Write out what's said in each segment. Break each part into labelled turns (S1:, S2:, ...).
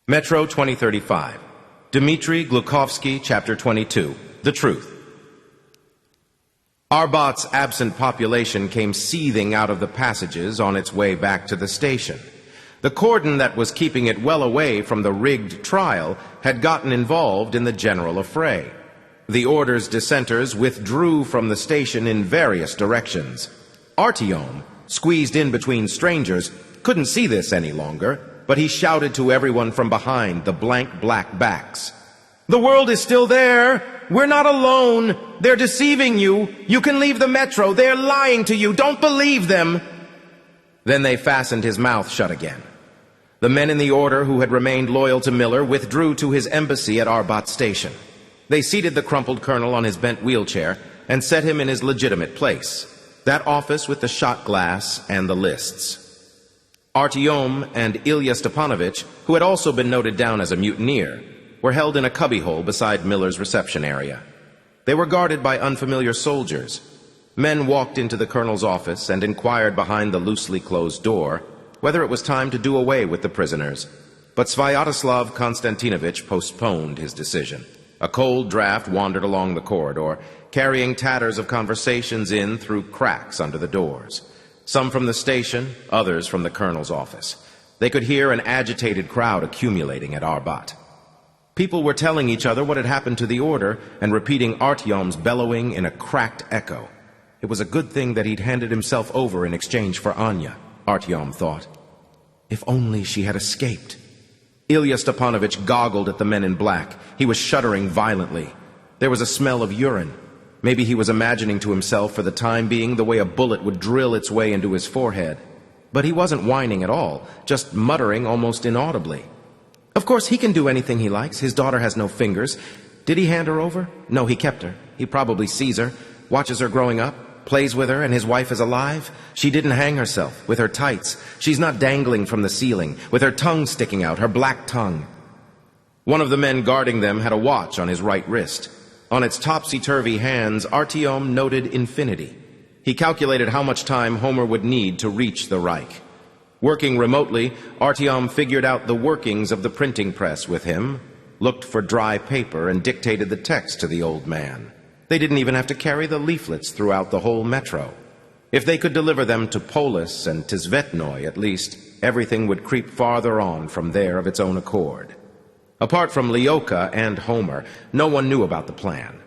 S1: Metro 2035. Dmitry Glukhovsky, Chapter 22. The Truth. Arbat's absent population came seething out of the passages on its way back to the station. The cordon that was keeping it well away from the rigged trial had gotten involved in the general affray. The Order's dissenters withdrew from the station in various directions. Artyom, squeezed in between strangers, couldn't see this any longer, but he shouted to everyone from behind the blank black backs. "The world is still there! We're not alone! They're deceiving you! You can leave the metro! They're lying to you! Don't believe them!" Then they fastened his mouth shut again. The men in the Order who had remained loyal to Miller withdrew to his embassy at Arbat Station. They seated the crumpled colonel on his bent wheelchair and set him in his legitimate place, that office with the shot glass and the lists. Artyom and Ilya Stepanovich, who had also been noted down as a mutineer, were held in a cubbyhole beside Miller's reception area. They were guarded by unfamiliar soldiers. Men walked into the colonel's office and inquired behind the loosely closed door whether it was time to do away with the prisoners. But Svyatoslav Konstantinovich postponed his decision. A cold draft wandered along the corridor, carrying tatters of conversations in through cracks under the doors. Some from the station, others from the colonel's office. They could hear an agitated crowd accumulating at Arbat. People were telling each other what had happened to the Order and repeating Artyom's bellowing in a cracked echo. It was a good thing that he'd handed himself over in exchange for Anya, Artyom thought. If only she had escaped. Ilya Stepanovich goggled at the men in black. He was shuddering violently. There was a smell of urine. Maybe he was imagining to himself for the time being the way a bullet would drill its way into his forehead. But he wasn't whining at all, just muttering almost inaudibly. Of course, he can do anything he likes. His daughter has no fingers. Did he hand her over? No, he kept her. He probably sees her, watches her growing up, plays with her, and his wife is alive. She didn't hang herself, with her tights. She's not dangling from the ceiling, with her tongue sticking out, her black tongue. One of the men guarding them had a watch on his right wrist. On its topsy-turvy hands, Artyom noted infinity. He calculated how much time Homer would need to reach the Reich. Working remotely, Artyom figured out the workings of the printing press with him, looked for dry paper, and dictated the text to the old man. They didn't even have to carry the leaflets throughout the whole metro. If they could deliver them to Polis and Tizvetnoy, at least, everything would creep farther on from there of its own accord. Apart from Lyokha and Homer, no one knew about the plan.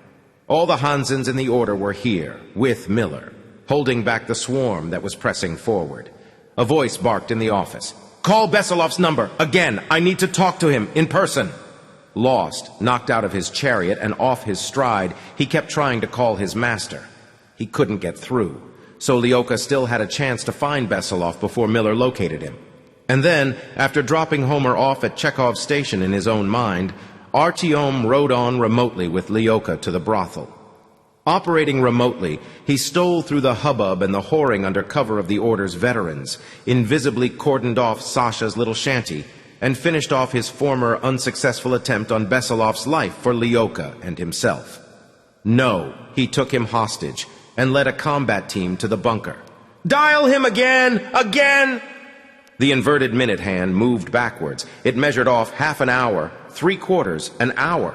S1: All the Hansens in the Order were here, with Miller, holding back the swarm that was pressing forward. A voice barked in the office. "Call Beselov's number, again! I need to talk to him, in person!" Lost, knocked out of his chariot and off his stride, he kept trying to call his master. He couldn't get through, so Lyokha still had a chance to find Beselov before Miller located him. And then, after dropping Homer off at Chekhov's station in his own mind, Artyom rode on remotely with Lyokha to the brothel. Operating remotely, he stole through the hubbub and the whoring under cover of the Order's veterans, invisibly cordoned off Sasha's little shanty, and finished off his former unsuccessful attempt on Beselov's life for Lyokha and himself. No, he took him hostage and led a combat team to the bunker. "Dial him again! Again!" The inverted minute hand moved backwards. It measured off half an hour, 3/4, an hour.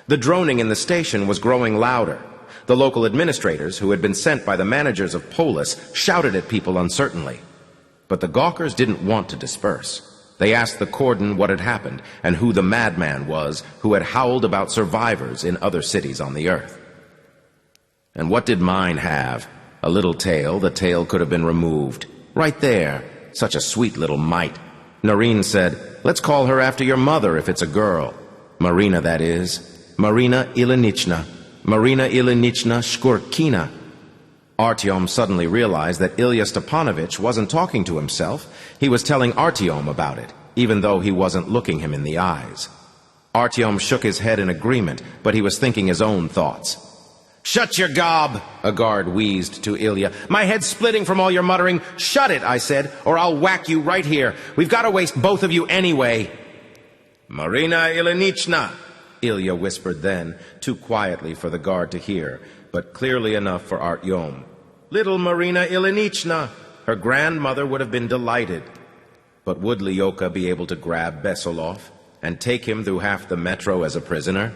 S1: The droning in the station was growing louder. The local administrators, who had been sent by the managers of Polis, shouted at people uncertainly. But the gawkers didn't want to disperse. They asked the cordon what had happened and who the madman was who had howled about survivors in other cities on the earth. And what did mine have? A little tail. The tail could have been removed. Right there. Such a sweet little mite. Noreen said, "Let's call her after your mother if it's a girl." Marina, that is. Marina Ilinichna. Marina Ilinichna Shkurkina. Artyom suddenly realized that Ilya Stepanovich wasn't talking to himself. He was telling Artyom about it, even though he wasn't looking him in the eyes. Artyom shook his head in agreement, but he was thinking his own thoughts. "Shut your gob," a guard wheezed to Ilya. "My head's splitting from all your muttering. Shut it, I said, or I'll whack you right here. We've got to waste both of you anyway." "Marina Ilinichna," Ilya whispered then, too quietly for the guard to hear, but clearly enough for Artyom. "Little Marina Ilinichna." Her grandmother would have been delighted. But would Lyokha be able to grab Beselov? And take him through half the metro as a prisoner?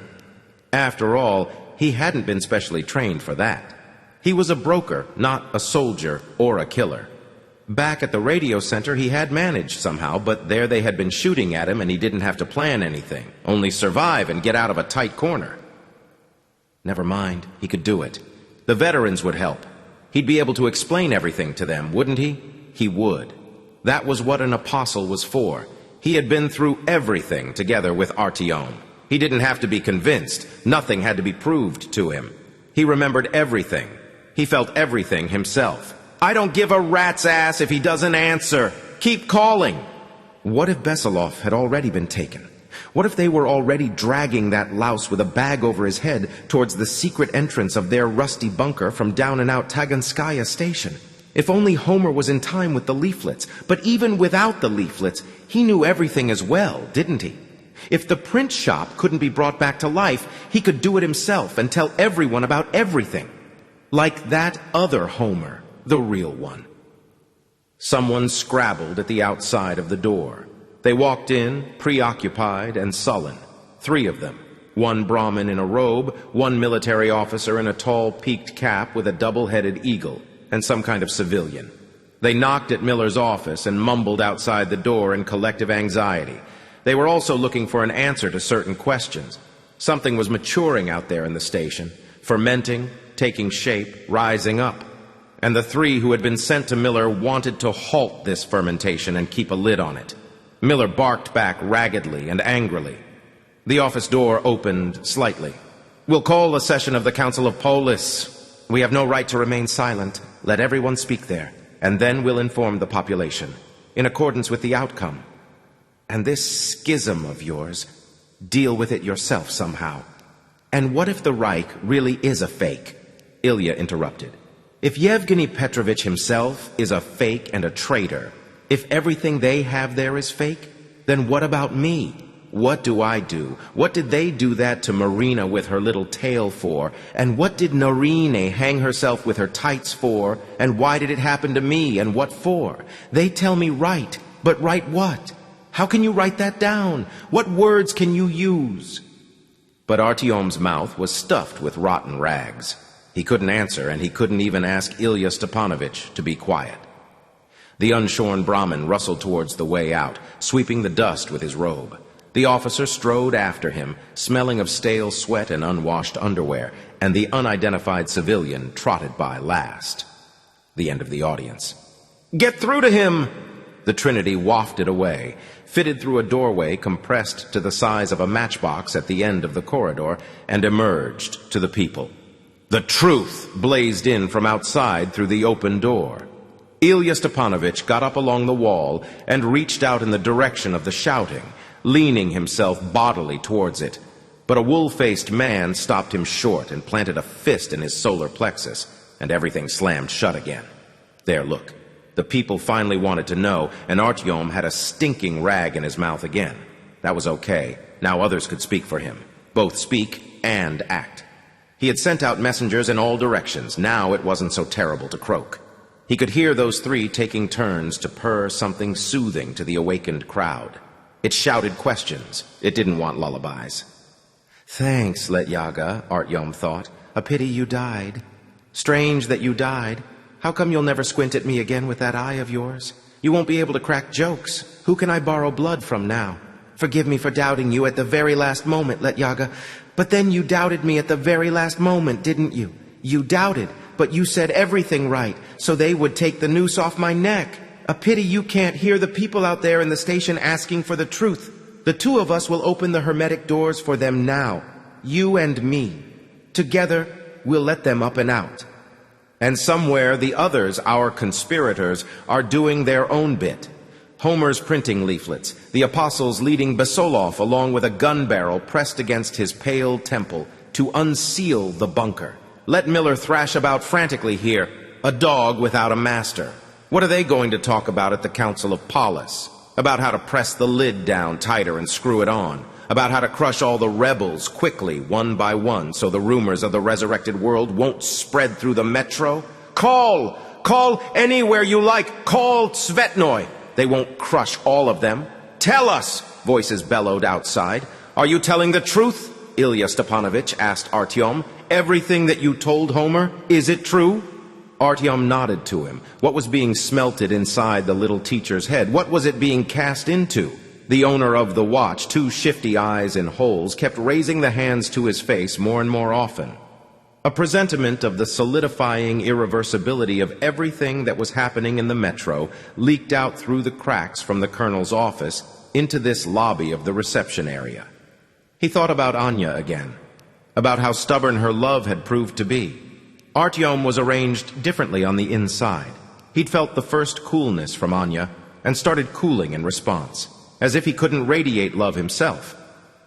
S1: After all, he hadn't been specially trained for that. He was a broker, not a soldier or a killer. Back at the radio center, he had managed somehow, but there they had been shooting at him and he didn't have to plan anything, only survive and get out of a tight corner. Never mind, he could do it. The veterans would help. He'd be able to explain everything to them, wouldn't he? He would. That was what an apostle was for. He had been through everything together with Artyom. He didn't have to be convinced. Nothing had to be proved to him. He remembered everything. He felt everything himself. I don't give a rat's ass if he doesn't answer. Keep calling. What if Besilov had already been taken? What if they were already dragging that louse with a bag over his head towards the secret entrance of their rusty bunker from down-and-out Taganskaya station? If only Homer was in time with the leaflets. But even without the leaflets, he knew everything as well, didn't he? If the print shop couldn't be brought back to life, he could do it himself and tell everyone about everything. Like that other Homer, the real one. Someone scrabbled at the outside of the door. They walked in, preoccupied and sullen. 3 of them. 1 Brahmin in a robe, 1 military officer in a tall peaked cap with a double-headed eagle, and some kind of civilian. They knocked at Miller's office and mumbled outside the door in collective anxiety. They were also looking for an answer to certain questions. Something was maturing out there in the station, fermenting, taking shape, rising up. And the 3 who had been sent to Miller wanted to halt this fermentation and keep a lid on it. Miller barked back raggedly and angrily. The office door opened slightly. We'll call a session of the Council of Polis. We have no right to remain silent. Let everyone speak there, and then we'll inform the population, in accordance with the outcome. And this schism of yours, deal with it yourself somehow. And what if the Reich really is a fake? Ilya interrupted. If Yevgeny Petrovich himself is a fake and a traitor, if everything they have there is fake, then what about me? What do I do? What did they do that to Marina with her little tail for? And what did Narine hang herself with her tights for? And why did it happen to me? And what for? They tell me write, but write what? How can you write that down? What words can you use? But Artyom's mouth was stuffed with rotten rags. He couldn't answer, and he couldn't even ask Ilya Stepanovich to be quiet. The unshorn Brahmin rustled towards the way out, sweeping the dust with his robe. The officer strode after him, smelling of stale sweat and unwashed underwear, and the unidentified civilian trotted by last. The end of the audience. Get through to him! The Trinity wafted away, fitted through a doorway compressed to the size of a matchbox at the end of the corridor, and emerged to the people. The truth blazed in from outside through the open door. Ilya Stepanovich got up along the wall and reached out in the direction of the shouting, leaning himself bodily towards it. But a wool-faced man stopped him short and planted a fist in his solar plexus, and everything slammed shut again. There, look. The people finally wanted to know, and Artyom had a stinking rag in his mouth again. That was okay. Now others could speak for him. Both speak and act. He had sent out messengers in all directions. Now it wasn't so terrible to croak. He could hear those 3 taking turns to purr something soothing to the awakened crowd. It shouted questions. It didn't want lullabies. Thanks, Letyaga, Artyom thought. A pity you died. Strange that you died. How come you'll never squint at me again with that eye of yours? You won't be able to crack jokes. Who can I borrow blood from now? Forgive me for doubting you at the very last moment, Letyaga. But then you doubted me at the very last moment, didn't you? You doubted, but you said everything right, so they would take the noose off my neck. A pity you can't hear the people out there in the station asking for the truth. The 2 of us will open the hermetic doors for them now. You and me. Together, we'll let them up and out. And somewhere the others, our conspirators, are doing their own bit. Homer's printing leaflets, the apostles leading Besolov along with a gun barrel pressed against his pale temple to unseal the bunker. Let Miller thrash about frantically here, a dog without a master. What are they going to talk about at the Council of Polis? About how to press the lid down tighter and screw it on. About how to crush all the rebels quickly, one by one, so the rumors of the resurrected world won't spread through the metro? Call! Call anywhere you like! Call Tsvetnoy! They won't crush all of them. Tell us! voices bellowed outside. "Are you telling the truth?" Ilya Stepanovich asked Artyom. "Everything that you told Homer, is it true?" Artyom nodded to him. What was being smelted inside the little teacher's head? What was it being cast into? The owner of the watch, two shifty eyes in holes, kept raising the hands to his face more and more often. A presentiment of the solidifying irreversibility of everything that was happening in the metro leaked out through the cracks from the colonel's office into this lobby of the reception area. He thought about Anya again, about how stubborn her love had proved to be. Artyom was arranged differently on the inside. He'd felt the first coolness from Anya and started cooling in response, as if he couldn't radiate love himself,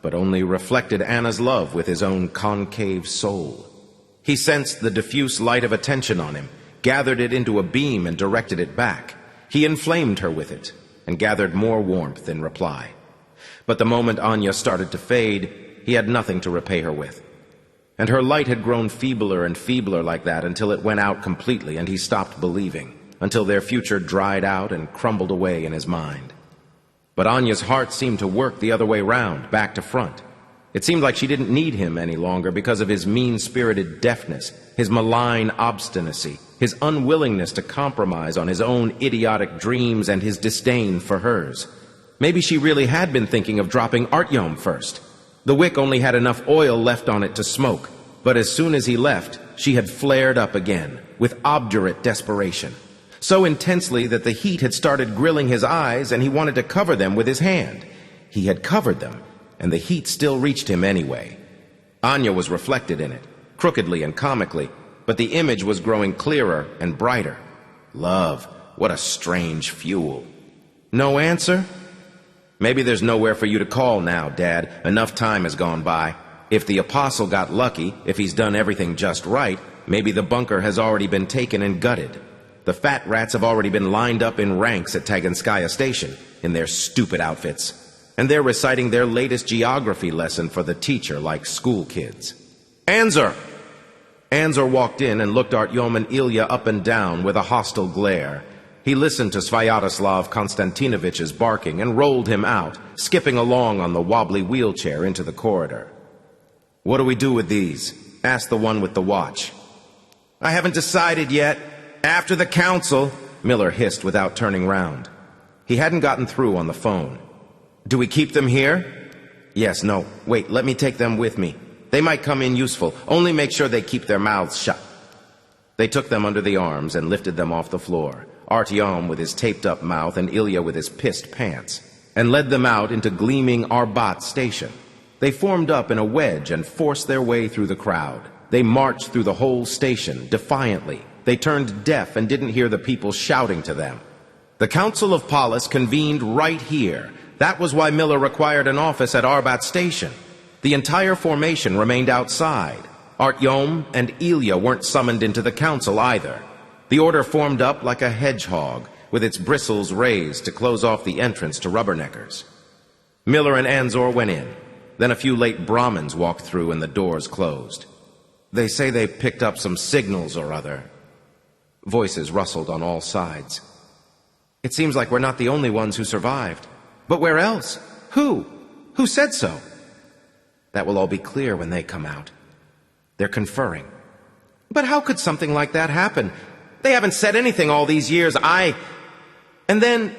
S1: but only reflected Anna's love with his own concave soul. He sensed the diffuse light of attention on him, gathered it into a beam and directed it back. He inflamed her with it and gathered more warmth in reply. But the moment Anya started to fade, he had nothing to repay her with. And her light had grown feebler and feebler like that until it went out completely and he stopped believing, until their future dried out and crumbled away in his mind. But Anya's heart seemed to work the other way round, back to front. It seemed like she didn't need him any longer because of his mean-spirited deafness, his malign obstinacy, his unwillingness to compromise on his own idiotic dreams and his disdain for hers. Maybe she really had been thinking of dropping Artyom first. The wick only had enough oil left on it to smoke, but as soon as he left, she had flared up again, with obdurate desperation. So intensely that the heat had started grilling his eyes and he wanted to cover them with his hand. He had covered them, and the heat still reached him anyway. Anya was reflected in it, crookedly and comically, but the image was growing clearer and brighter. Love, what a strange fuel. No answer? Maybe there's nowhere for you to call now, Dad. Enough time has gone by. If the apostle got lucky, if he's done everything just right, maybe the bunker has already been taken and gutted. The fat rats have already been lined up in ranks at Taganskaya Station, in their stupid outfits. And they're reciting their latest geography lesson for the teacher like school kids. Anzor! Anzor walked in and looked Artyom and Ilya up and down with a hostile glare. He listened to Svyatoslav Konstantinovich's barking and rolled him out, skipping along on the wobbly wheelchair into the corridor. "What do we do with these?" asked the one with the watch. "I haven't decided yet. After the council," Miller hissed without turning round. He hadn't gotten through on the phone. "Do we keep them here?" "Yes, no. Wait, let me take them with me. They might come in useful. Only make sure they keep their mouths shut." They took them under the arms and lifted them off the floor, Artyom with his taped-up mouth and Ilya with his pissed pants, and led them out into gleaming Arbat station. They formed up in a wedge and forced their way through the crowd. They marched through the whole station, defiantly. They turned deaf and didn't hear the people shouting to them. The Council of Polis convened right here. That was why Miller required an office at Arbat Station. The entire formation remained outside. Artyom and Ilya weren't summoned into the council either. The order formed up like a hedgehog, with its bristles raised to close off the entrance to rubberneckers. Miller and Anzor went in. Then a few late Brahmins walked through and the doors closed. "They say they picked up some signals or other." Voices rustled on all sides. "It seems like we're not the only ones who survived. But where else? Who? Who said so?" "That will all be clear when they come out. They're conferring." "But how could something like that happen? They haven't said anything all these years. And then,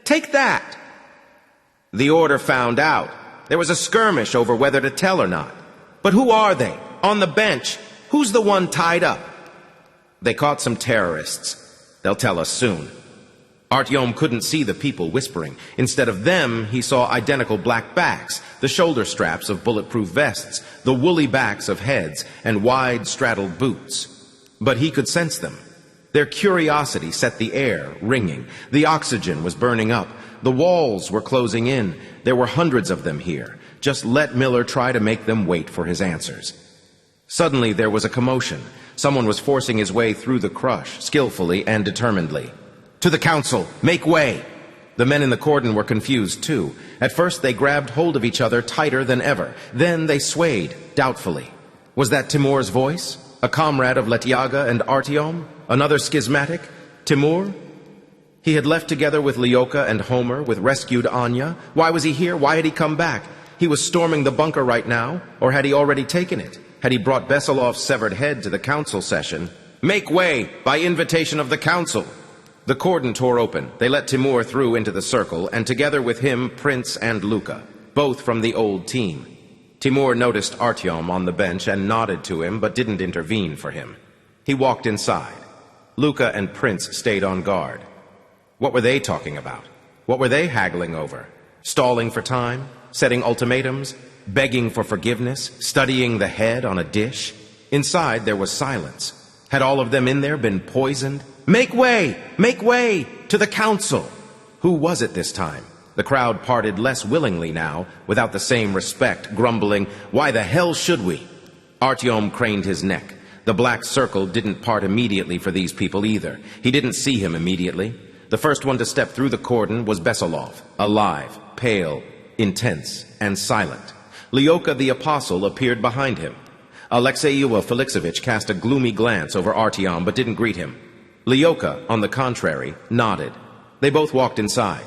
S1: take that. The order found out. There was a skirmish over whether to tell or not. But who are they? On the bench? Who's the one tied up?" "They caught some terrorists. They'll tell us soon." Artyom couldn't see the people whispering. Instead of them, he saw identical black backs, the shoulder straps of bulletproof vests, the woolly backs of heads, and wide straddled boots. But he could sense them. Their curiosity set the air ringing. The oxygen was burning up. The walls were closing in. There were hundreds of them here. Just let Miller try to make them wait for his answers. Suddenly there was a commotion. Someone was forcing his way through the crush, skillfully and determinedly. "To the council! Make way!" The men in the cordon were confused, too. At first they grabbed hold of each other tighter than ever. Then they swayed, doubtfully. Was that Timur's voice? A comrade of Letyaga and Artyom? Another schismatic? Timur? He had left together with Lyoka and Homer, with rescued Anya. Why was he here? Why had he come back? He was storming the bunker right now, or had he already taken it? Had he brought Beselov's severed head to the council session? Make way, by invitation of the council! The cordon tore open. They let Timur through into the circle, and together with him, Prince and Luka, both from the old team. Timur noticed Artyom on the bench and nodded to him, but didn't intervene for him. He walked inside. Luka and Prince stayed on guard. What were they talking about? What were they haggling over? Stalling for time? Setting ultimatums? Begging for forgiveness? Studying the head on a dish? Inside there was silence. Had all of them in there been poisoned? Make way! Make way! To the council! Who was it this time? The crowd parted less willingly now, without the same respect, grumbling, "Why the hell should we?" Artyom craned his neck. The black circle didn't part immediately for these people either. He didn't see him immediately. The first one to step through the cordon was Beselov, alive, pale, intense, and silent. Lyoka the Apostle appeared behind him. Alexei Felixovich cast a gloomy glance over Artyom but didn't greet him. Lyoka, on the contrary, nodded. They both walked inside.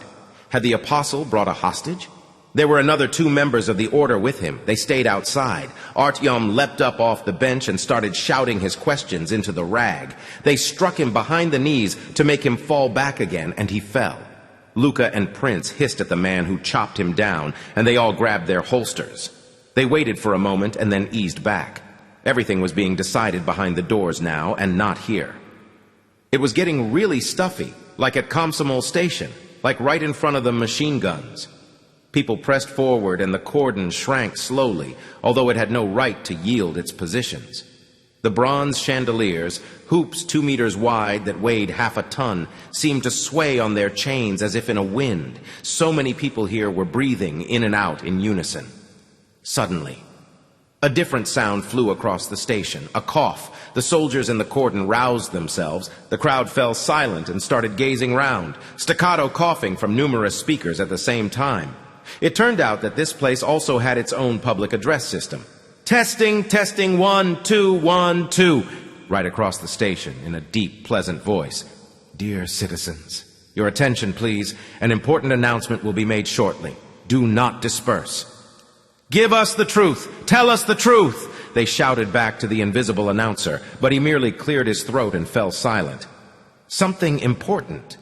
S1: Had the Apostle brought a hostage? There were another 2 members of the Order with him. They stayed outside. Artyom leapt up off the bench and started shouting his questions into the rag. They struck him behind the knees to make him fall back again, and he fell. Luka and Prince hissed at the man who chopped him down, and they all grabbed their holsters. They waited for a moment and then eased back. Everything was being decided behind the doors now, and not here. It was getting really stuffy, like at Komsomol Station, like right in front of the machine guns. People pressed forward and the cordon shrank slowly, although it had no right to yield its positions. The bronze chandeliers, hoops 2 meters wide that weighed half a ton, seemed to sway on their chains as if in a wind. So many people here were breathing in and out in unison. Suddenly, a different sound flew across the station, a cough. The soldiers in the cordon roused themselves. The crowd fell silent and started gazing round, staccato coughing from numerous speakers at the same time. It turned out that this place also had its own public address system. Testing, testing, 1, 2, 1, 2, right across the station in a deep, pleasant voice. Dear citizens, your attention, please. An important announcement will be made shortly. Do not disperse. Give us the truth. Tell us the truth. They shouted back to the invisible announcer, but he merely cleared his throat and fell silent. Something important.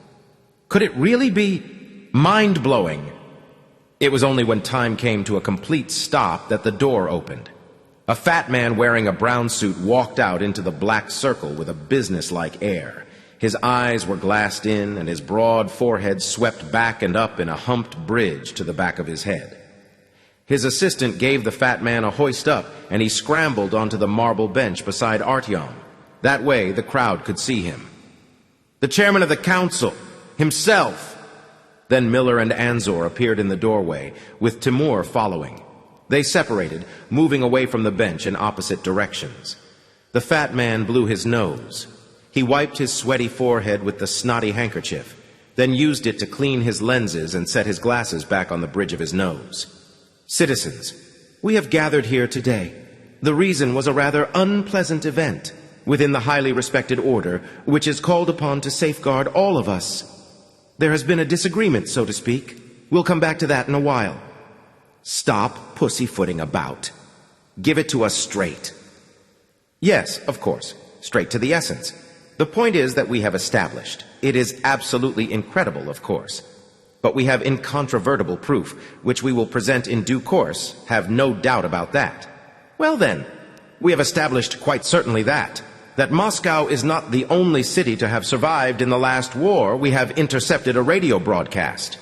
S1: Could it really be mind-blowing? It was only when time came to a complete stop that the door opened. A fat man wearing a brown suit walked out into the black circle with a businesslike air. His eyes were glassed in, and his broad forehead swept back and up in a humped bridge to the back of his head. His assistant gave the fat man a hoist up, and he scrambled onto the marble bench beside Artyom. That way the crowd could see him. The chairman of the council, himself! Then Miller and Anzor appeared in the doorway, with Timur following. They separated, moving away from the bench in opposite directions. The fat man blew his nose. He wiped his sweaty forehead with the snotty handkerchief, then used it to clean his lenses and set his glasses back on the bridge of his nose. Citizens, we have gathered here today. The reason was a rather unpleasant event within the highly respected order, which is called upon to safeguard all of us. There has been a disagreement, so to speak. We'll come back to that in a while. Stop pussyfooting about. Give it to us straight. Yes, of course, straight to the essence. The point is that we have established. It is absolutely incredible, of course. But we have incontrovertible proof, which we will present in due course, have no doubt about that. Well then, we have established quite certainly that Moscow is not the only city to have survived in the last war. We have intercepted a radio broadcast.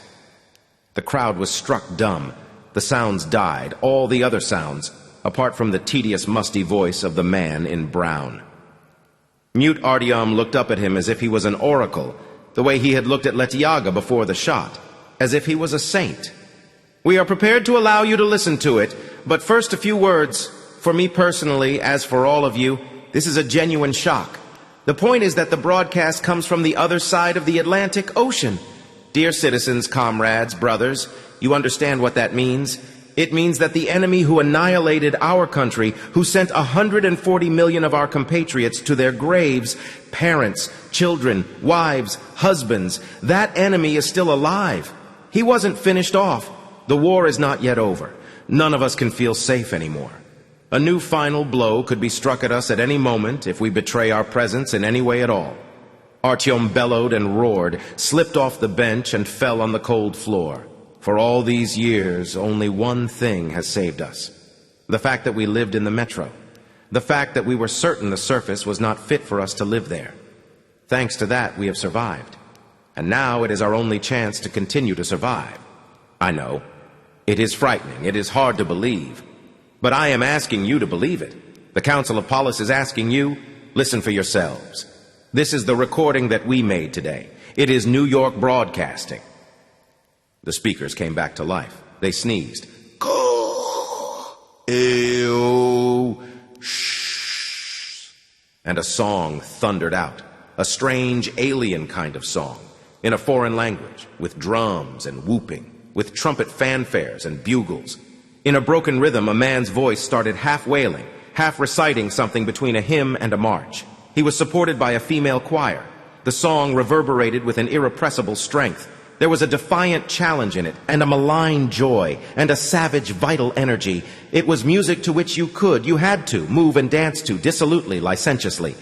S1: The crowd was struck dumb. The sounds died, all the other sounds, apart from the tedious, musty voice of the man in brown. Mute Artyom looked up at him as if he was an oracle, the way he had looked at Letyaga before the shot, as if he was a saint. We are prepared to allow you to listen to it, but first a few words. For me personally, as for all of you, this is a genuine shock. The point is that the broadcast comes from the other side of the Atlantic Ocean. Dear citizens, comrades, brothers, you understand what that means. It means that the enemy who annihilated our country, who sent 140 million of our compatriots to their graves, parents, children, wives, husbands, that enemy is still alive. He wasn't finished off. The war is not yet over. None of us can feel safe anymore. A new final blow could be struck at us at any moment if we betray our presence in any way at all. Artyom bellowed and roared, slipped off the bench, and fell on the cold floor. For all these years, only one thing has saved us. The fact that we lived in the metro. The fact that we were certain the surface was not fit for us to live there. Thanks to that, we have survived. And now it is our only chance to continue to survive. I know. It is frightening. It is hard to believe. But I am asking you to believe it. The Council of Polis is asking you. Listen for yourselves. This is the recording that we made today. It is New York Broadcasting. The speakers came back to life. They sneezed. Ew. Shh. And a song thundered out. A strange alien kind of song. In a foreign language. With drums and whooping. With trumpet fanfares and bugles. In a broken rhythm, a man's voice started half wailing, half reciting something between a hymn and a march. He was supported by a female choir. The song reverberated with an irrepressible strength. There was a defiant challenge in it, and a malign joy, and a savage, vital energy. It was music to which you had to, move and dance to, dissolutely, licentiously.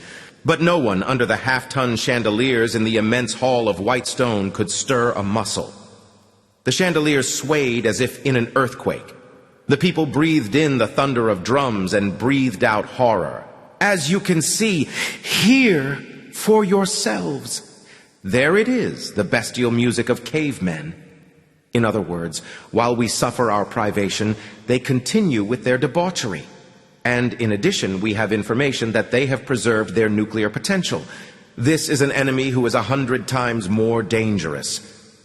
S1: But no one under the half-ton chandeliers in the immense hall of white stone could stir a muscle. The chandeliers swayed as if in an earthquake. The people breathed in the thunder of drums and breathed out horror. As you can see, hear for yourselves. There it is, the bestial music of cavemen. In other words, while we suffer our privation, they continue with their debauchery. And in addition, we have information that they have preserved their nuclear potential. This is an enemy who is 100 times more dangerous.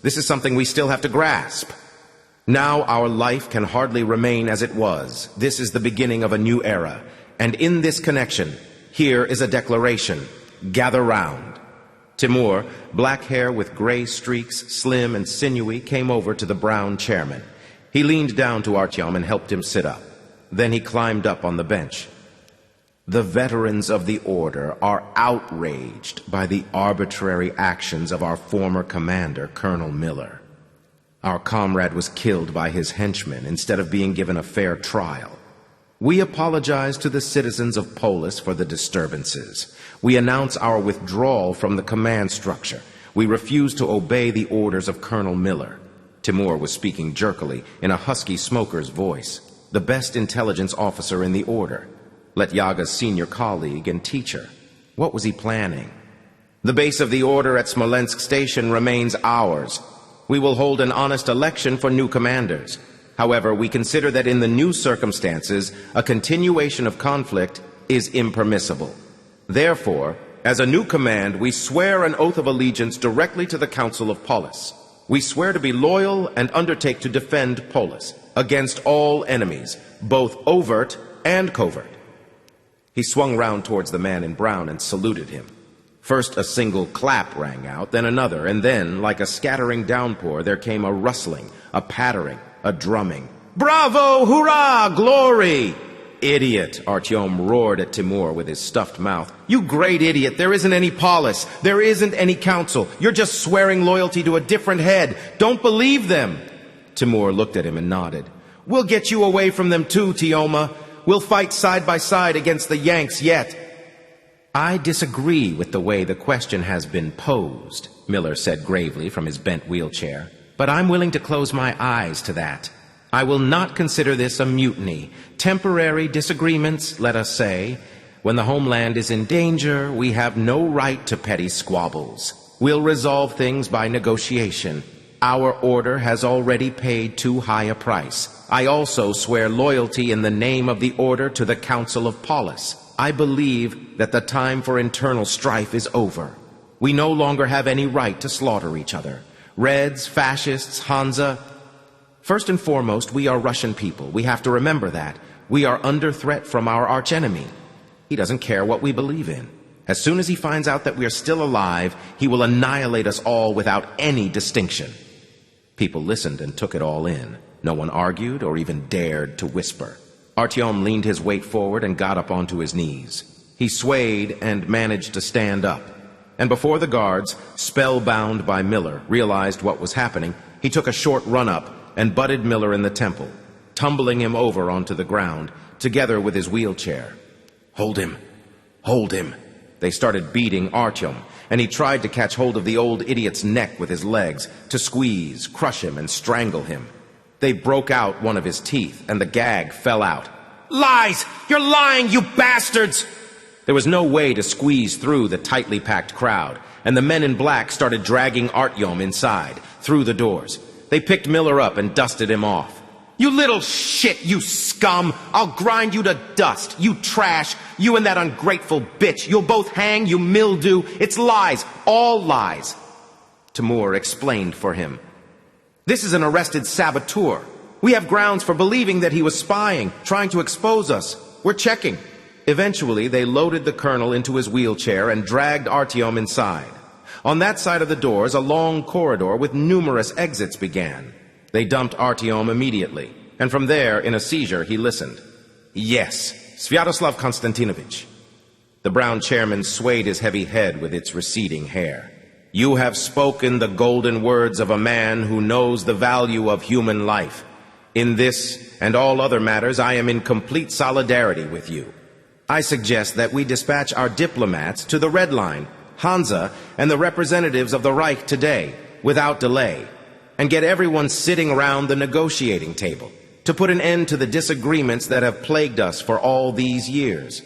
S1: This is something we still have to grasp. Now our life can hardly remain as it was. This is the beginning of a new era. And in this connection, here is a declaration. Gather round. Timur, black hair with gray streaks, slim and sinewy, came over to the brown chairman. He leaned down to Artyom and helped him sit up. Then he climbed up on the bench. The veterans of the Order are outraged by the arbitrary actions of our former commander, Colonel Miller. Our comrade was killed by his henchmen instead of being given a fair trial. We apologize to the citizens of Polis for the disturbances. We announce our withdrawal from the command structure. We refuse to obey the orders of Colonel Miller. Timur was speaking jerkily in a husky smoker's voice, the best intelligence officer in the Order. Letyaga's senior colleague and teacher. What was he planning? The base of the Order at Smolensk Station remains ours. We will hold an honest election for new commanders. However, we consider that in the new circumstances, a continuation of conflict is impermissible. Therefore, as a new command, we swear an oath of allegiance directly to the Council of Polis. We swear to be loyal and undertake to defend Polis against all enemies, both overt and covert. He swung round towards the man in brown and saluted him. First a single clap rang out, then another, and then, like a scattering downpour, there came a rustling, a pattering, a drumming. Bravo! Hurrah! Glory! Idiot! Artyom roared at Timur with his stuffed mouth. You great idiot! There isn't any Polis. There isn't any council. You're just swearing loyalty to a different head. Don't believe them! Timur looked at him and nodded. We'll get you away from them too, Tioma. We'll fight side by side against the Yanks yet. I disagree with the way the question has been posed, Miller said gravely from his bent wheelchair. But I'm willing to close my eyes to that. I will not consider this a mutiny. Temporary disagreements, let us say. When the homeland is in danger, we have no right to petty squabbles. We'll resolve things by negotiation. Our order has already paid too high a price. I also swear loyalty in the name of the Order to the Council of Polis. I believe that the time for internal strife is over. We no longer have any right to slaughter each other. Reds, fascists, Hansa. First and foremost, we are Russian people. We have to remember that. We are under threat from our archenemy. He doesn't care what we believe in. As soon as he finds out that we are still alive, he will annihilate us all without any distinction. People listened and took it all in. No one argued or even dared to whisper. Artyom leaned his weight forward and got up onto his knees. He swayed and managed to stand up. And before the guards, spellbound by Miller, realized what was happening, he took a short run up and butted Miller in the temple, tumbling him over onto the ground, together with his wheelchair. "Hold him! Hold him!" They started beating Artyom, and he tried to catch hold of the old idiot's neck with his legs, to squeeze, crush him, and strangle him. They broke out one of his teeth, and the gag fell out. "Lies! You're lying, you bastards!" There was no way to squeeze through the tightly packed crowd, and the men in black started dragging Artyom inside, through the doors. They picked Miller up and dusted him off. "You little shit, you scum! I'll grind you to dust, you trash! You and that ungrateful bitch! You'll both hang, you mildew! It's lies, all lies!" Timur explained for him. "This is an arrested saboteur. We have grounds for believing that he was spying, trying to expose us. We're checking." Eventually, they loaded the colonel into his wheelchair and dragged Artyom inside. On that side of the doors, a long corridor with numerous exits began. They dumped Artyom immediately, and from there, in a seizure, he listened. "Yes, Svyatoslav Konstantinovich." The brown chairman swayed his heavy head with its receding hair. "You have spoken the golden words of a man who knows the value of human life. In this and all other matters, I am in complete solidarity with you. I suggest that we dispatch our diplomats to the Red Line, Hansa, and the representatives of the Reich today, without delay, and get everyone sitting around the negotiating table to put an end to the disagreements that have plagued us for all these years.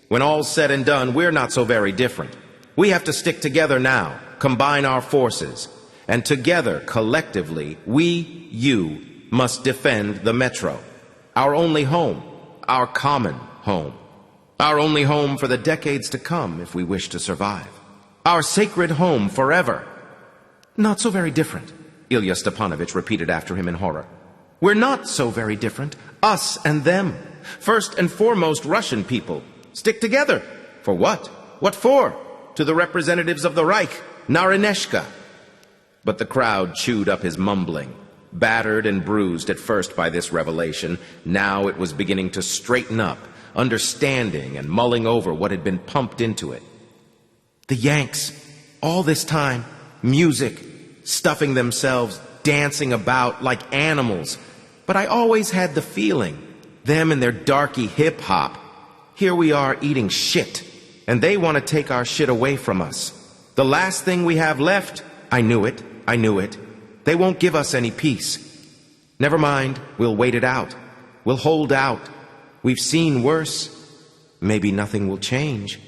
S1: When all's said and done, we're not so very different. We have to stick together now, combine our forces, and together, collectively, you, must defend the Metro, our only home, our common home. Our only home for the decades to come, if we wish to survive. Our sacred home forever." "Not so very different," Ilya Stepanovich repeated after him in horror. "We're not so very different. Us and them. First and foremost, Russian people. Stick together. For what? What for? To the representatives of the Reich, Narineshka." But the crowd chewed up his mumbling. Battered and bruised at first by this revelation, now it was beginning to straighten up, understanding and mulling over what had been pumped into it. "The Yanks, all this time, music, stuffing themselves, dancing about like animals. But I always had the feeling, them and their darky hip-hop. Here we are eating shit, and they want to take our shit away from us. The last thing we have left, I knew it. They won't give us any peace. Never mind, we'll wait it out. We'll hold out. We've seen worse. Maybe nothing will change.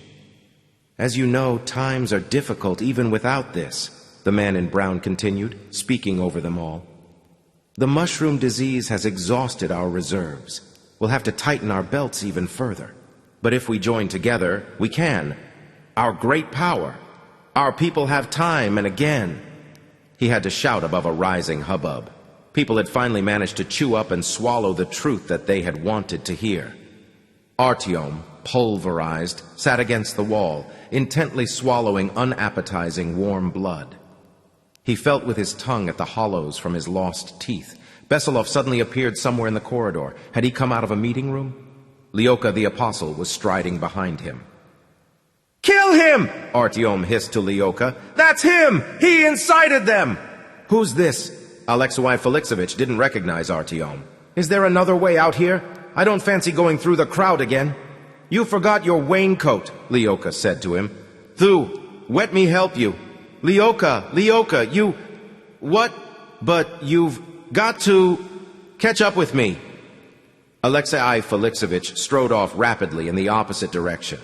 S1: As you know, times are difficult even without this," the man in brown continued, speaking over them all. "The mushroom disease has exhausted our reserves. We'll have to tighten our belts even further. But if we join together, we can. Our great power. Our people have time and again." He had to shout above a rising hubbub. People had finally managed to chew up and swallow the truth that they had wanted to hear. Artyom, pulverized, sat against the wall, intently swallowing unappetizing warm blood. He felt with his tongue at the hollows from his lost teeth. Besilov suddenly appeared somewhere in the corridor. Had he come out of a meeting room? Lyoka the Apostle was striding behind him. "Kill him!" Artyom hissed to Lyoka. "That's him! He incited them!" "Who's this?" Alexei Felixovich didn't recognize Artyom. "Is there another way out here? I don't fancy going through the crowd again." "You forgot your raincoat," Lyoka said to him. "Thu, let me help you." Lyoka, you... What? But you've got to... catch up with me." Alexei Felixovich strode off rapidly in the opposite direction.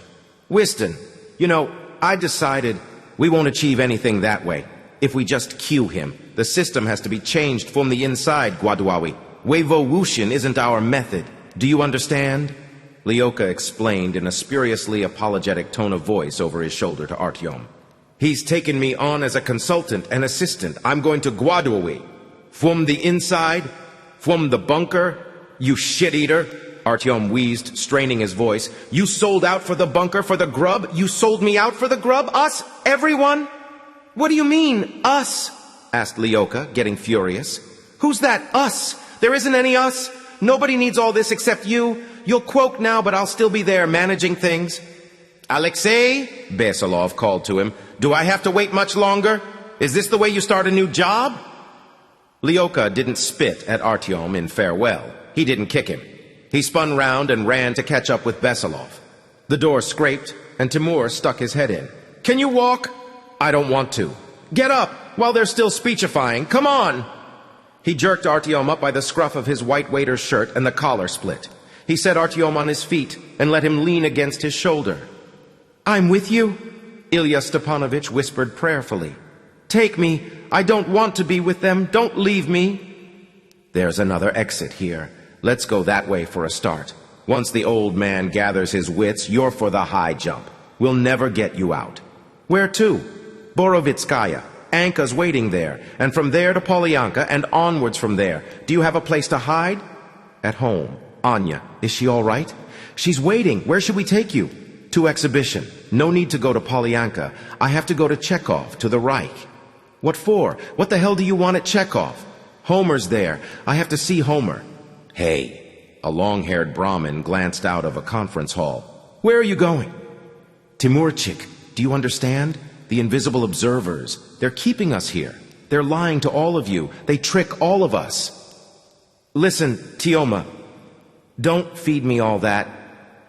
S1: "Whiston, you know, I decided we won't achieve anything that way. If we just cue him, the system has to be changed from the inside, Gwadwawi. Revolution isn't our method. Do you understand?" Lyoka explained in a spuriously apologetic tone of voice over his shoulder to Artyom. "He's taken me on as a consultant and assistant. I'm going to Gwadwawi. From the inside? From the bunker? You shit-eater!" Artyom wheezed, straining his voice. "You sold out for the bunker, for the grub? You sold me out for the grub? Us? Everyone?" "What do you mean, us?" asked Lyoka, getting furious. "Who's that us? There isn't any us. Nobody needs all this except you. You'll croak now, but I'll still be there managing things. Alexei, Basilov called to him, do I have to wait much longer? Is this the way you start a new job? Lyoka didn't spit at Artyom in farewell. He didn't kick him. He spun round and ran to catch up with Basilov. The door scraped, and Timur stuck his head in. Can you walk? I don't want to. Get up, while they're still speechifying. Come on! He jerked Artyom up by the scruff of his white waiter's shirt, and the collar split. He set Artyom on his feet and let him lean against his shoulder. I'm with you, Ilya Stepanovich whispered prayerfully. Take me. I don't want to be with them. Don't leave me. There's another exit here. Let's go that way for a start. Once the old man gathers his wits, you're for the high jump. We'll never get you out. Where to? Borovitskaya. Anka's waiting there, and from there to Polyanka, and onwards from there. Do you have a place to hide? At home. Anya, is she all right? She's waiting. Where should we take you? To exhibition. No need to go to Polyanka. I have to go to Chekhov, to the Reich. What for? What the hell do you want at Chekhov? Homer's there. I have to see Homer. Hey, a long-haired Brahmin glanced out of a conference hall. Where are you going? Timurchik, do you understand? The invisible observers. They're keeping us here. They're lying to all of you. They trick all of us. Listen, Tioma, don't feed me all that.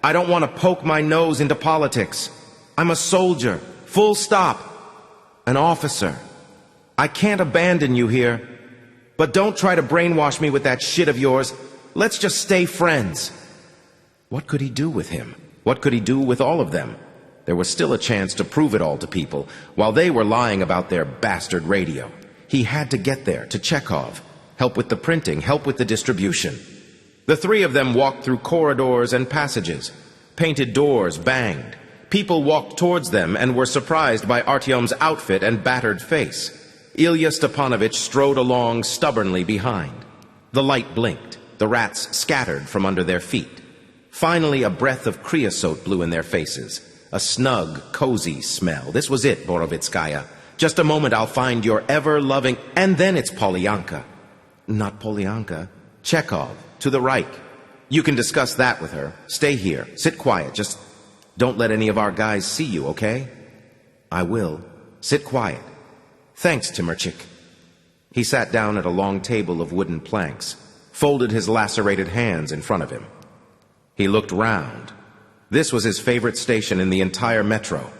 S1: I don't want to poke my nose into politics. I'm a soldier, full stop. An officer. I can't abandon you here. But don't try to brainwash me with that shit of yours. Let's just stay friends. What could he do with him? What could he do with all of them? There was still a chance to prove it all to people, while they were lying about their bastard radio. He had to get there, to Chekhov. Help with the printing, help with the distribution. The three of them walked through corridors and passages. Painted doors banged. People walked towards them and were surprised by Artyom's outfit and battered face. Ilya Stepanovich strode along stubbornly behind. The light blinked. The rats scattered from under their feet. Finally, a breath of creosote blew in their faces. A snug, cozy smell. This was it, Borovitskaya. Just a moment, I'll find your ever-loving... And then it's Polyanka. Not Polyanka. Chekhov, to the Reich. You can discuss that with her. Stay here. Sit quiet. Just don't let any of our guys see you, okay? I will. Sit quiet. Thanks, Timurchik. He sat down at a long table of wooden planks, folded his lacerated hands in front of him. He looked round. This was his favorite station in the entire metro.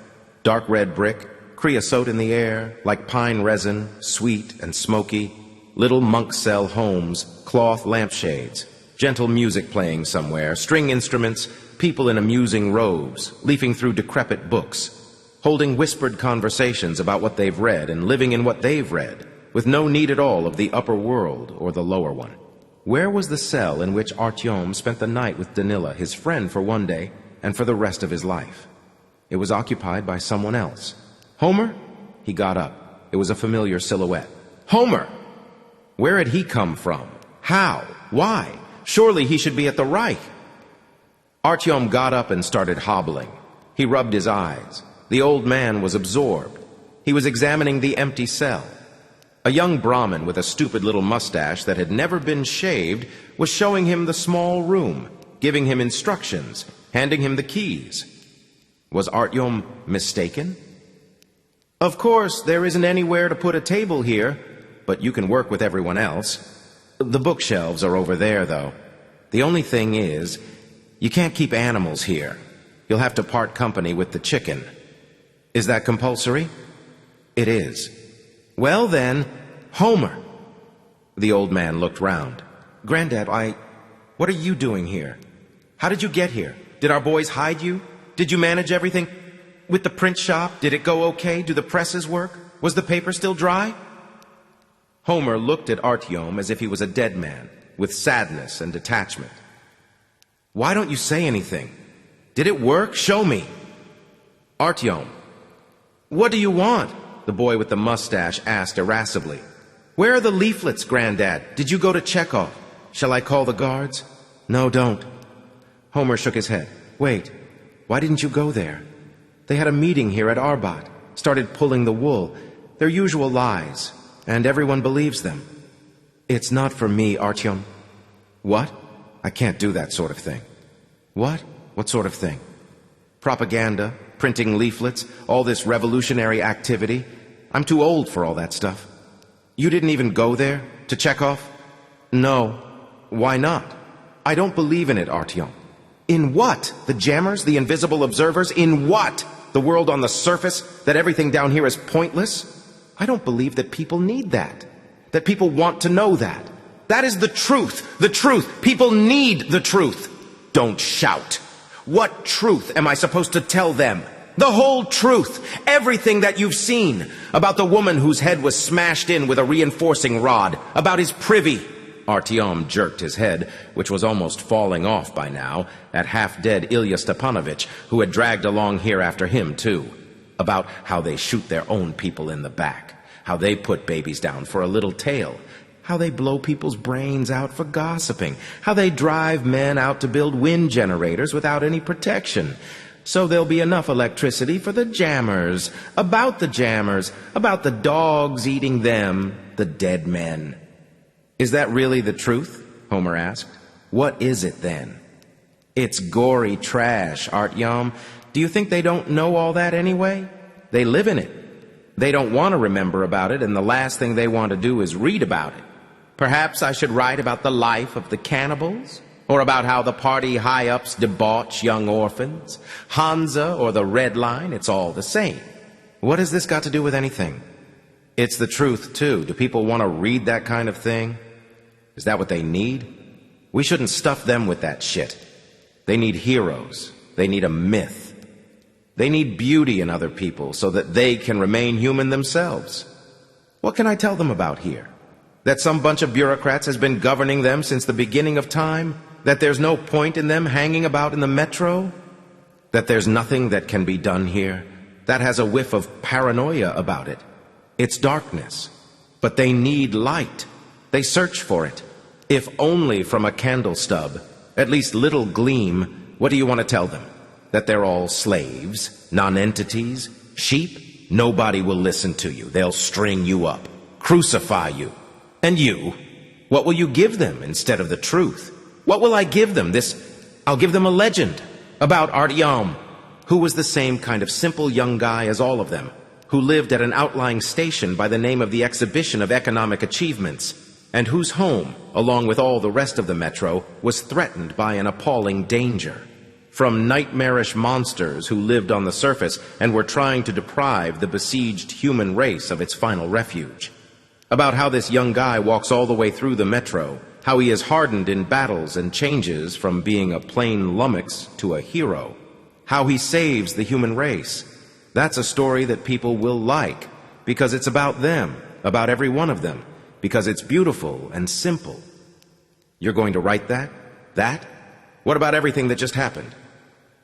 S1: Dark red brick, creosote in the air, like pine resin, sweet and smoky, little monk cell homes, cloth lampshades, gentle music playing somewhere, string instruments, people in amusing robes, leafing through decrepit books, holding whispered conversations about what they've read and living in what they've read, with no need at all of the upper world or the lower one. Where was the cell in which Artyom spent the night with Danila, his friend for one day, and for the rest of his life? It was occupied by someone else. Homer? He got up. It was a familiar silhouette. Homer! Where had he come from? How? Why? Surely he should be at the Reich. Artyom got up and started hobbling. He rubbed his eyes. The old man was absorbed. He was examining the empty cell. A young Brahmin with a stupid little mustache that had never been shaved was showing him the small room, giving him instructions, handing him the keys. Was Artyom mistaken? Of course, there isn't anywhere to put a table here, but you can work with everyone else. The bookshelves are over there, though. The only thing is, you can't keep animals here. You'll have to part company with the chicken. Is that compulsory? It is. Well then, Homer. The old man looked round. Granddad, what are you doing here? How did you get here? Did our boys hide you? Did you manage everything? With the print shop, did it go okay? Do the presses work? Was the paper still dry? Homer looked at Artyom as if he was a dead man, with sadness and detachment. Why don't you say anything? Did it work? Show me. Artyom. What do you want? The boy with the mustache asked irascibly. Where are the leaflets, Granddad? Did you go to Chekhov? Shall I call the guards? No, don't. Homer shook his head. Wait, why didn't you go there? They had a meeting here at Arbat, started pulling the wool, their usual lies, and everyone believes them. It's not for me, Artyom. What? I can't do that sort of thing. What? What sort of thing? Propaganda, printing leaflets, all this revolutionary activity. I'm too old for all that stuff. You didn't even go there, to Chekhov? No. Why not? I don't believe in it, Artyom. In what? The jammers? The invisible observers? In what? The world on the surface? That everything down here is pointless? I don't believe that people need that. That people want to know that. That is the truth. The truth. People need the truth. Don't shout. What truth am I supposed to tell them? The whole truth. Everything that you've seen. About the woman whose head was smashed in with a reinforcing rod. About his privy. Artyom jerked his head, which was almost falling off by now, at half-dead Ilya Stepanovich, who had dragged along here after him, too. About how they shoot their own people in the back. How they put babies down for a little tale. How they blow people's brains out for gossiping. How they drive men out to build wind generators without any protection. So there'll be enough electricity for the jammers. About the jammers. About the dogs eating them. The dead men. Is that really the truth? Homer asked. What is it then? It's gory trash, Artyom. Do you think they don't know all that anyway? They live in it. They don't want to remember about it, and the last thing they want to do is read about it. Perhaps I should write about the life of the cannibals? Or about how the party high-ups debauch young orphans? Hansa or the Red Line, it's all the same. What has this got to do with anything? It's the truth, too. Do people want to read that kind of thing? Is that what they need? We shouldn't stuff them with that shit. They need heroes. They need a myth. They need beauty in other people so that they can remain human themselves. What can I tell them about here? That some bunch of bureaucrats has been governing them since the beginning of time? That there's no point in them hanging about in the metro? That there's nothing that can be done here? That has a whiff of paranoia about it. It's darkness. But they need light. They search for it. If only from a candle stub, at least little gleam. What do you want to tell them? That they're all slaves, non-entities, sheep? Nobody will listen to you. They'll string you up, crucify you. And you? What will you give them instead of the truth? What will I give them? I'll give them a legend about Artyom, who was the same kind of simple young guy as all of them, who lived at an outlying station by the name of the Exhibition of Economic Achievements, and whose home, along with all the rest of the metro, was threatened by an appalling danger. From nightmarish monsters who lived on the surface and were trying to deprive the besieged human race of its final refuge. About how this young guy walks all the way through the metro, how he is hardened in battles and changes from being a plain lummox to a hero, how he saves the human race. That's a story that people will like, because it's about them, about every one of them, because it's beautiful and simple. You're going to write that? That? What about everything that just happened?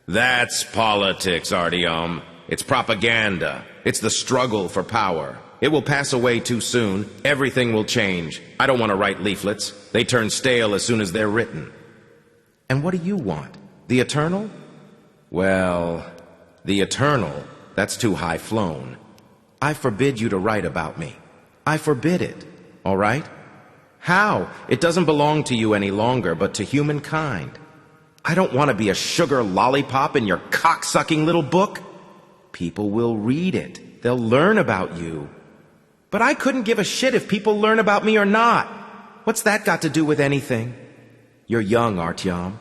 S1: That's politics, Artyom. It's propaganda. It's the struggle for power. It will pass away too soon. Everything will change. I don't want to write leaflets. They turn stale as soon as they're written. And what do you want? The eternal? Well, the eternal, that's too high flown. I forbid you to write about me. I forbid it. All right? How? It doesn't belong to you any longer, but to humankind. I don't want to be a sugar lollipop in your cock-sucking little book. People will read it. They'll learn about you. But I couldn't give a shit if people learn about me or not. What's that got to do with anything? You're young, Artyom.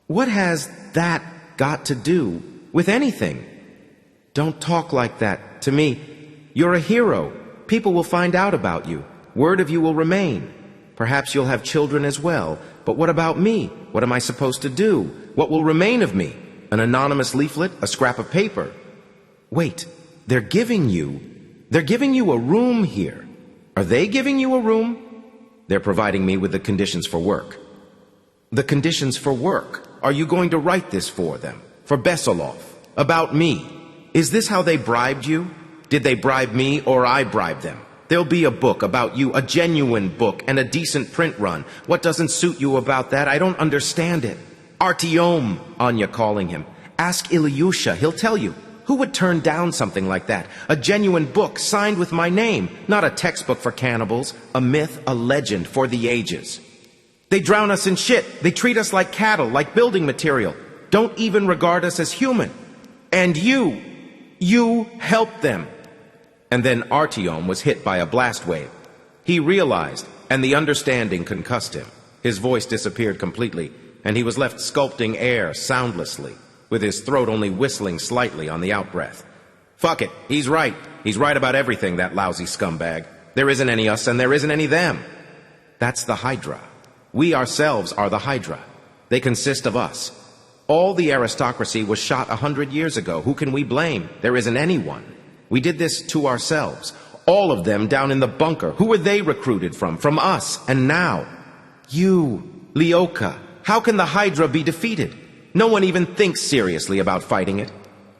S1: What has that got to do with anything? Don't talk like that to me. You're a hero. People will find out about you. Word of you will remain. Perhaps you'll have children as well. But what about me? What am I supposed to do? What will remain of me? An anonymous leaflet? A scrap of paper? Wait, they're giving you a room here. Are they giving you a room? They're providing me with the conditions for work. The conditions for work? Are you going to write this for them? For Besolov? About me? Is this how they bribed you? Did they bribe me or I bribed them? There'll be a book about you, a genuine book, and a decent print run. What doesn't suit you about that? I don't understand it. Artyom, Anya calling him. Ask Ilyusha, he'll tell you. Who would turn down something like that? A genuine book signed with my name, not a textbook for cannibals, a myth, a legend for the ages. They drown us in shit. They treat us like cattle, like building material. Don't even regard us as human. And you help them. And then Artyom was hit by a blast wave. He realized, and the understanding concussed him. His voice disappeared completely, and he was left sculpting air soundlessly, with his throat only whistling slightly on the out-breath. Fuck it, he's right. He's right about everything, that lousy scumbag. There isn't any us and there isn't any them. That's the Hydra. We ourselves are the Hydra. They consist of us. All the aristocracy was shot 100 years ago. Who can we blame? There isn't anyone. We did this to ourselves. All of them down in the bunker. Who were they recruited from? From us. And now, you, Lyokha. How can the Hydra be defeated? No one even thinks seriously about fighting it.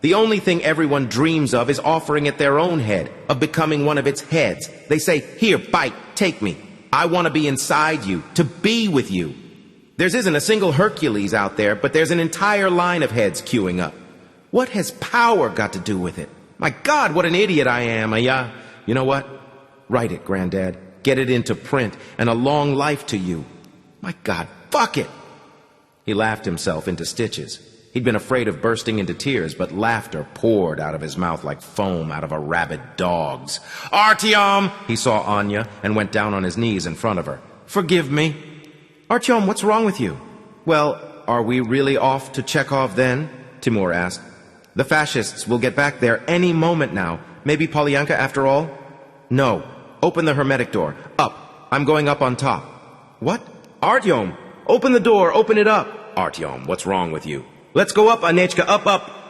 S1: The only thing everyone dreams of is offering it their own head, of becoming one of its heads. They say, here, bite, take me. I want to be inside you, to be with you. There isn't a single Hercules out there, but there's an entire line of heads queuing up. What has power got to do with it? My God, what an idiot I am, You know what? Write it, Granddad. Get it into print, and a long life to you. My God, fuck it! He laughed himself into stitches. He'd been afraid of bursting into tears, but laughter poured out of his mouth like foam out of a rabid dog's. Artyom! He saw Anya and went down on his knees in front of her. Forgive me. Artyom, what's wrong with you? Well, are we really off to Chekhov then? Timur asked. The fascists will get back there any moment now. Maybe Polyanka after all? No. Open the hermetic door. Up. I'm going up on top. What? Artyom! Open the door. Open it up. Artyom, what's wrong with you? Let's go up, Anechka. Up, up.